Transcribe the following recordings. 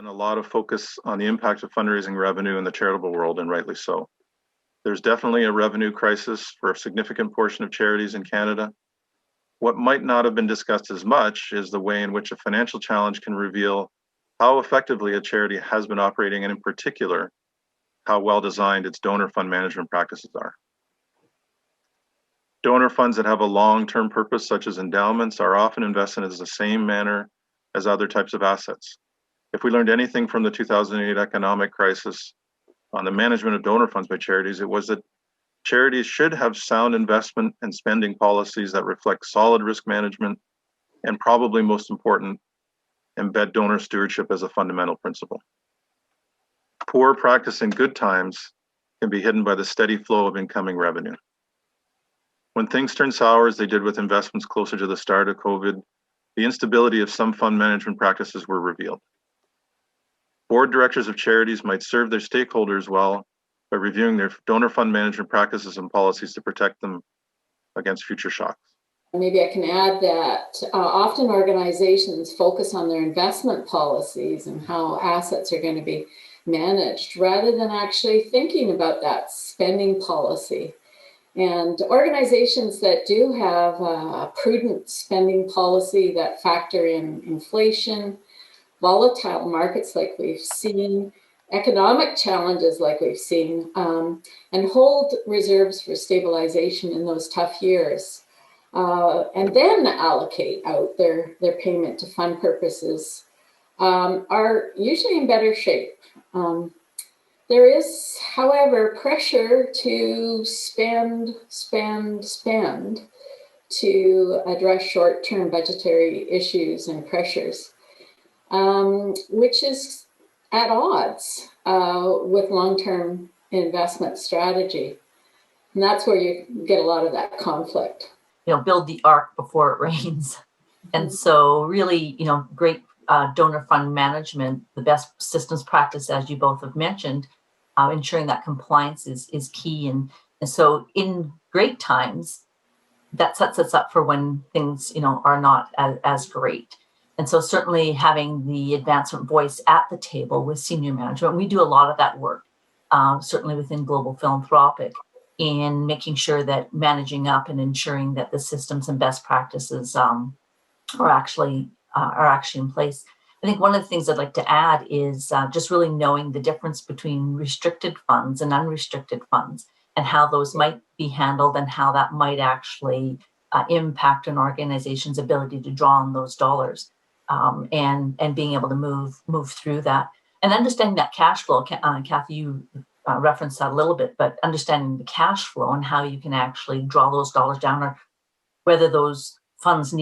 been a lot of focus on the impact of fundraising revenue in the charitable world, and rightly so. There's definitely a revenue crisis for a significant portion of charities in Canada. What might not have been discussed as much is the way in which a financial challenge can reveal how effectively a charity has been operating, and in particular, how well designed its donor fund management practices are. Donor funds that have a long-term purpose, such as endowments, are often invested in the same manner as other types of assets. If we learned anything from the 2008 economic crisis on the management of donor funds by charities, it was that charities should have sound investment and spending policies that reflect solid risk management, and probably most important, embed donor stewardship as a fundamental principle. Poor practice in good times can be hidden by the steady flow of incoming revenue. When things turn sour, as they did with investments closer to the start of COVID, the instability of some fund management practices were revealed. Board directors of charities might serve their stakeholders well by reviewing their donor fund management practices and policies to protect them against future shocks. Maybe I can add that often organizations focus on their investment policies and how assets are going to be managed rather than actually thinking about that spending policy. And organizations that do have a prudent spending policy that factor in inflation, volatile markets like we've seen, economic challenges like we've seen, and hold reserves for stabilization in those tough years, and then allocate out their payment to fund purposes, are usually in better shape. There is, however, pressure to spend to address short-term budgetary issues and pressures, which is at odds with long-term investment strategy. And that's where you get a lot of that conflict. Build the ark before it rains. And so really, great donor fund management, the best systems practice, as you both have mentioned, ensuring that compliance is key. And so in great times, that sets us up for when things, are not as great. And so certainly having the advancement voice at the table with senior management, we do a lot of that work, certainly within Global Philanthropic, in making sure that managing up and ensuring that the systems and best practices are actually in place. I think one of the things I'd like to add is just really knowing the difference between restricted funds and unrestricted funds, and how those might be handled, and how that might actually impact an organization's ability to draw on those dollars, and being able to move through that, and understanding that cash flow. Kathy, you referenced that a little bit, but understanding the cash flow and how you can actually draw those dollars down, or whether those funds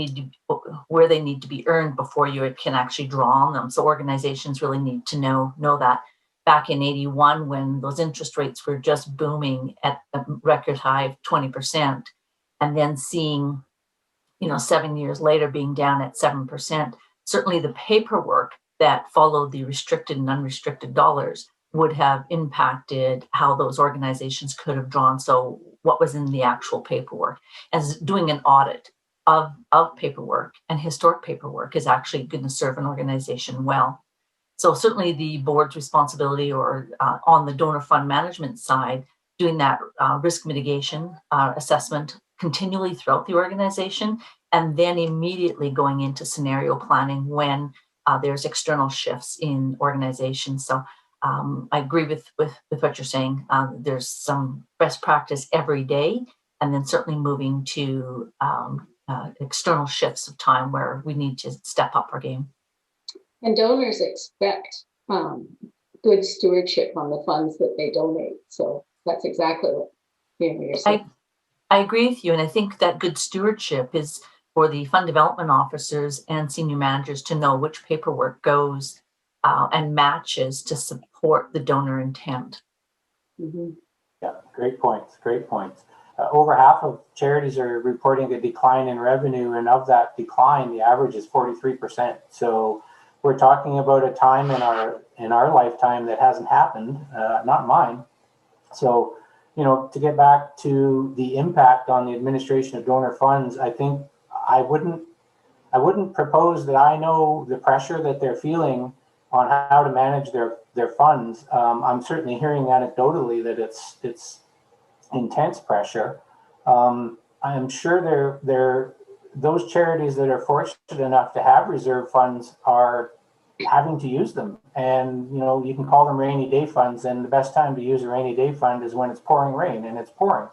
where they need to be earned before you can actually draw on them. So organizations really need to know that. Back in 81, when those interest rates were just booming at a record high of 20%, and then seeing, 7 years later being down at 7%, certainly the paperwork that followed the restricted and unrestricted dollars would have impacted how those organizations could have drawn. So what was in the actual paperwork, as doing an audit of paperwork and historic paperwork is actually going to serve an organization well. So certainly the board's responsibility, or on the donor fund management side, doing that risk mitigation assessment continually throughout the organization, and then immediately going into scenario planning when there's external shifts in organizations. So I agree with what you're saying. There's some best practice every day, and then certainly moving to external shifts of time where we need to step up our game. And donors expect good stewardship on the funds that they donate. So that's exactly what you're saying. I agree with you. And I think that good stewardship is for the fund development officers and senior managers to know which paperwork goes and matches to support the donor intent. Mm-hmm. Yeah, great points. Over half of charities are reporting a decline in revenue, and of that decline, the average is 43%. So we're talking about a time in our lifetime that hasn't happened, not mine. So, to get back to the impact on the administration of donor funds, I think I wouldn't propose that I know the pressure that they're feeling on how to manage their funds. I'm certainly hearing anecdotally that it's intense pressure. I'm sure those charities that are fortunate enough to have reserve funds are having to use them. And you can call them rainy day funds, and the best time to use a rainy day fund is when it's pouring rain, and it's pouring.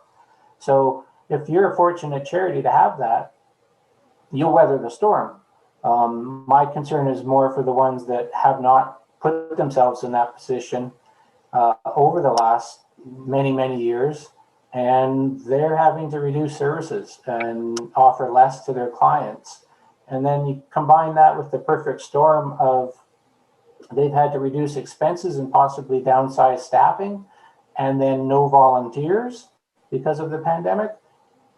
So if you're a fortunate charity to have that, you'll weather the storm. My concern is more for the ones that have not put themselves in that position over the last many years, and they're having to reduce services and offer less to their clients. And then you combine that with the perfect storm of they've had to reduce expenses and possibly downsize staffing, and then no volunteers because of the pandemic.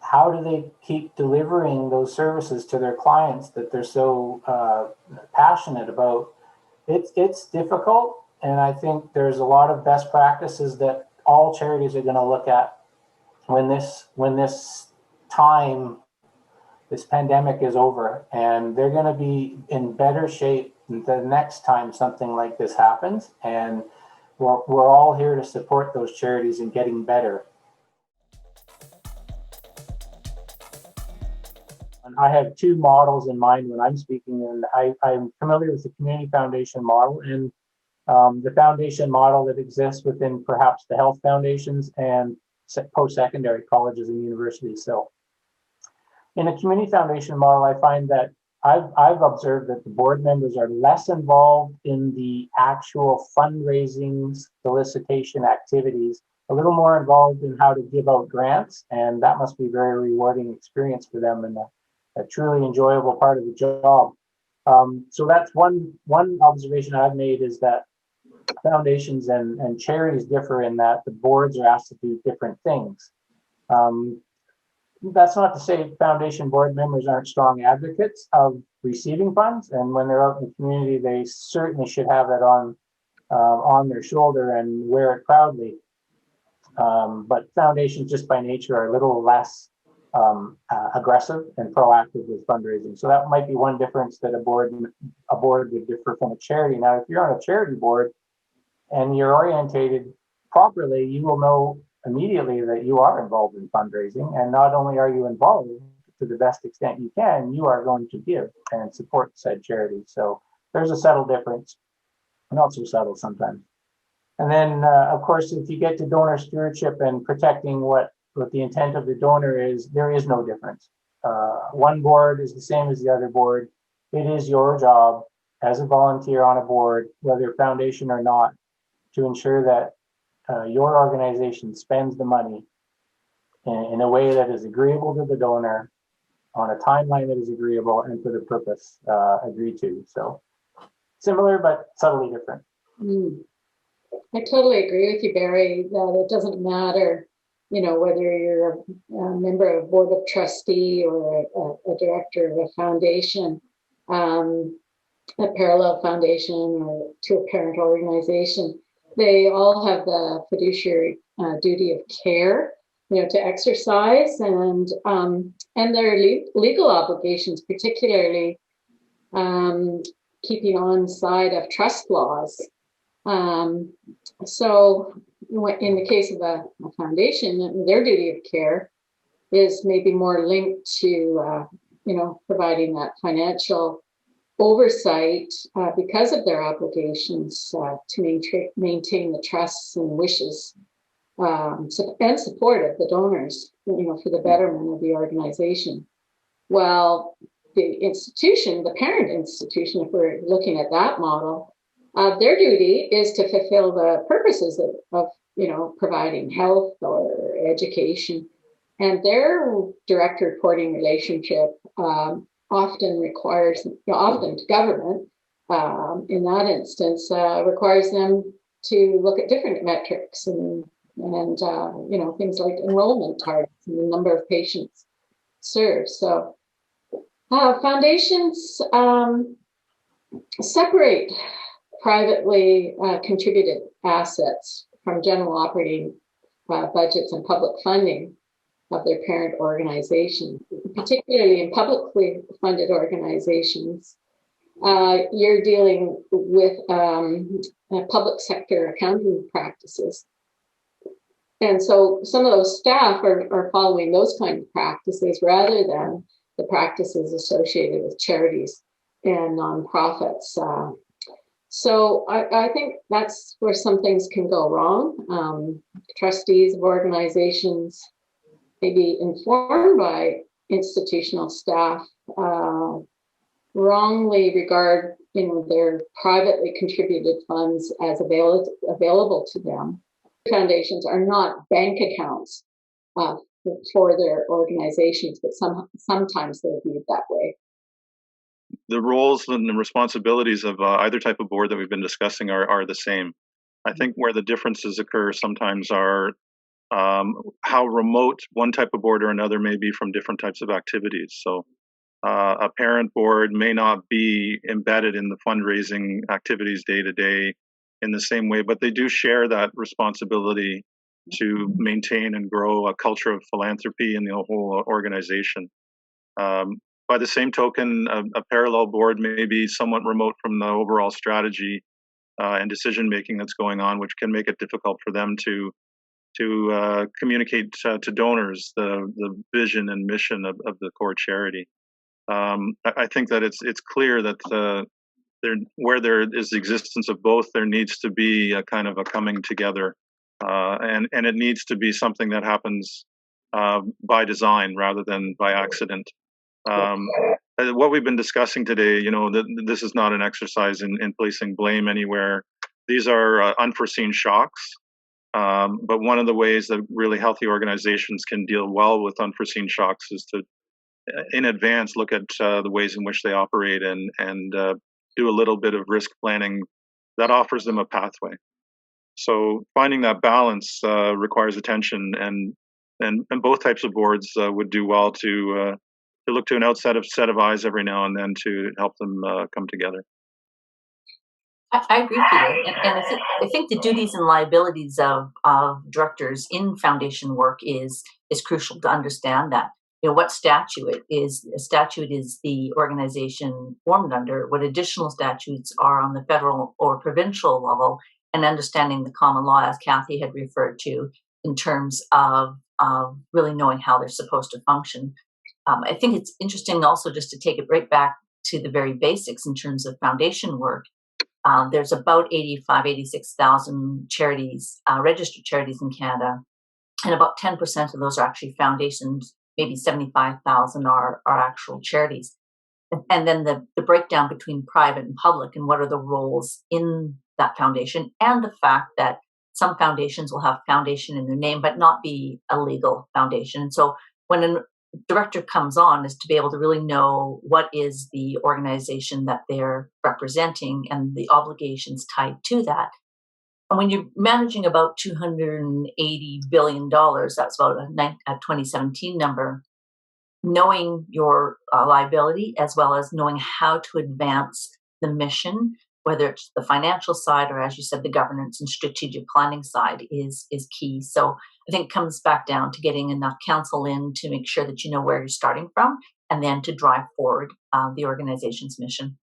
How do they keep delivering those services to their clients that they're so passionate about? It's difficult, and I think there's a lot of best practices that all charities are going to look at when this pandemic is over, and they're going to be in better shape the next time something like this happens. And we're all here to support those charities in getting better. And I have two models in mind when I'm speaking, and I'm familiar with the community foundation model and the foundation model that exists within perhaps the health foundations and post-secondary colleges and universities. So in a community foundation model, I find that I've observed that the board members are less involved in the actual fundraising solicitation activities, a little more involved in how to give out grants, and that must be a very rewarding experience for them and a truly enjoyable part of the job. So that's one observation I've made, is that foundations and charities differ in that the boards are asked to do different things. That's not to say foundation board members aren't strong advocates of receiving funds, and when they're out in the community, they certainly should have that on their shoulder and wear it proudly. But foundations, just by nature, are a little less aggressive and proactive with fundraising. So that might be one difference, that a board would differ from a charity. Now, if you're on a charity board and you're orientated properly, you will know immediately that you are involved in fundraising, and not only are you involved to the best extent you can, you are going to give and support said charity. So there's a subtle difference, not so subtle sometimes. And then of course, if you get to donor stewardship and protecting what the intent of the donor is, there is no difference. One board is the same as the other board. It is your job as a volunteer on a board, whether foundation or not, to ensure that your organization spends the money in a way that is agreeable to the donor, on a timeline that is agreeable, and for the purpose agreed to. So similar, but subtly different. I totally agree with you, Barry, that it doesn't matter, whether you're a member of a board of trustee or a director of a foundation, a parallel foundation, or to a parent organization. They all have the fiduciary duty of care, to exercise, and their legal obligations, particularly keeping on side of trust laws. So in the case of a foundation, their duty of care is maybe more linked to, providing that financial oversight because of their obligations to maintain the trusts and wishes and support of the donors, for the betterment of the organization. Well, the institution, the parent institution, if we're looking at that model, their duty is to fulfill the purposes of providing health or education, and their direct reporting relationship often to government, in that instance, requires them to look at different metrics and things like enrollment targets and the number of patients served. So foundations separate privately contributed assets from general operating budgets and public funding of their parent organization, particularly in publicly funded organizations. you're dealing with public sector accounting practices. And so some of those staff are following those kind of practices rather than the practices associated with charities and nonprofits. So I think that's where some things can go wrong. Trustees of organizations may be informed by institutional staff, wrongly regard their privately contributed funds as available to them. Foundations are not bank accounts for their organizations, but sometimes they're viewed that way. The roles and the responsibilities of either type of board that we've been discussing are the same. I think where the differences occur sometimes are how remote one type of board or another may be from different types of activities. So a parent board may not be embedded in the fundraising activities day to day in the same way, but they do share that responsibility to maintain and grow a culture of philanthropy in the whole organization. By the same token, a parallel board may be somewhat remote from the overall strategy and decision making that's going on, which can make it difficult for them to communicate to donors the vision and mission of the core charity. I think that it's clear that where there is the existence of both, there needs to be a kind of a coming together, and it needs to be something that happens by design rather than by accident. What we've been discussing today, this is not an exercise in placing blame anywhere. These are unforeseen shocks. But one of the ways that really healthy organizations can deal well with unforeseen shocks is to, in advance, look at the ways in which they operate and do a little bit of risk planning that offers them a pathway. So finding that balance requires attention, and both types of boards would do well to look to an outside set of eyes every now and then to help them come together. I agree, Peter, and I think the duties and liabilities of directors in foundation work is crucial to understand that. What statute is the organization formed under, what additional statutes are on the federal or provincial level, and understanding the common law, as Kathy had referred to, in terms of really knowing how they're supposed to function. I think it's interesting also just to take it right back to the very basics in terms of foundation work. There's about 86,000 charities, registered charities in Canada, and about 10% of those are actually foundations. Maybe 75,000 are actual charities. And then the breakdown between private and public and what are the roles in that foundation, and the fact that some foundations will have foundation in their name but not be a legal foundation. And so when a director comes on, is to be able to really know what is the organization that they're representing and the obligations tied to that. And when you're managing about $280 billion, that's about a 2017 number, knowing your liability as well as knowing how to advance the mission, whether it's the financial side or, as you said, the governance and strategic planning side is key. So I think it comes back down to getting enough counsel in to make sure that you know where you're starting from and then to drive forward the organization's mission.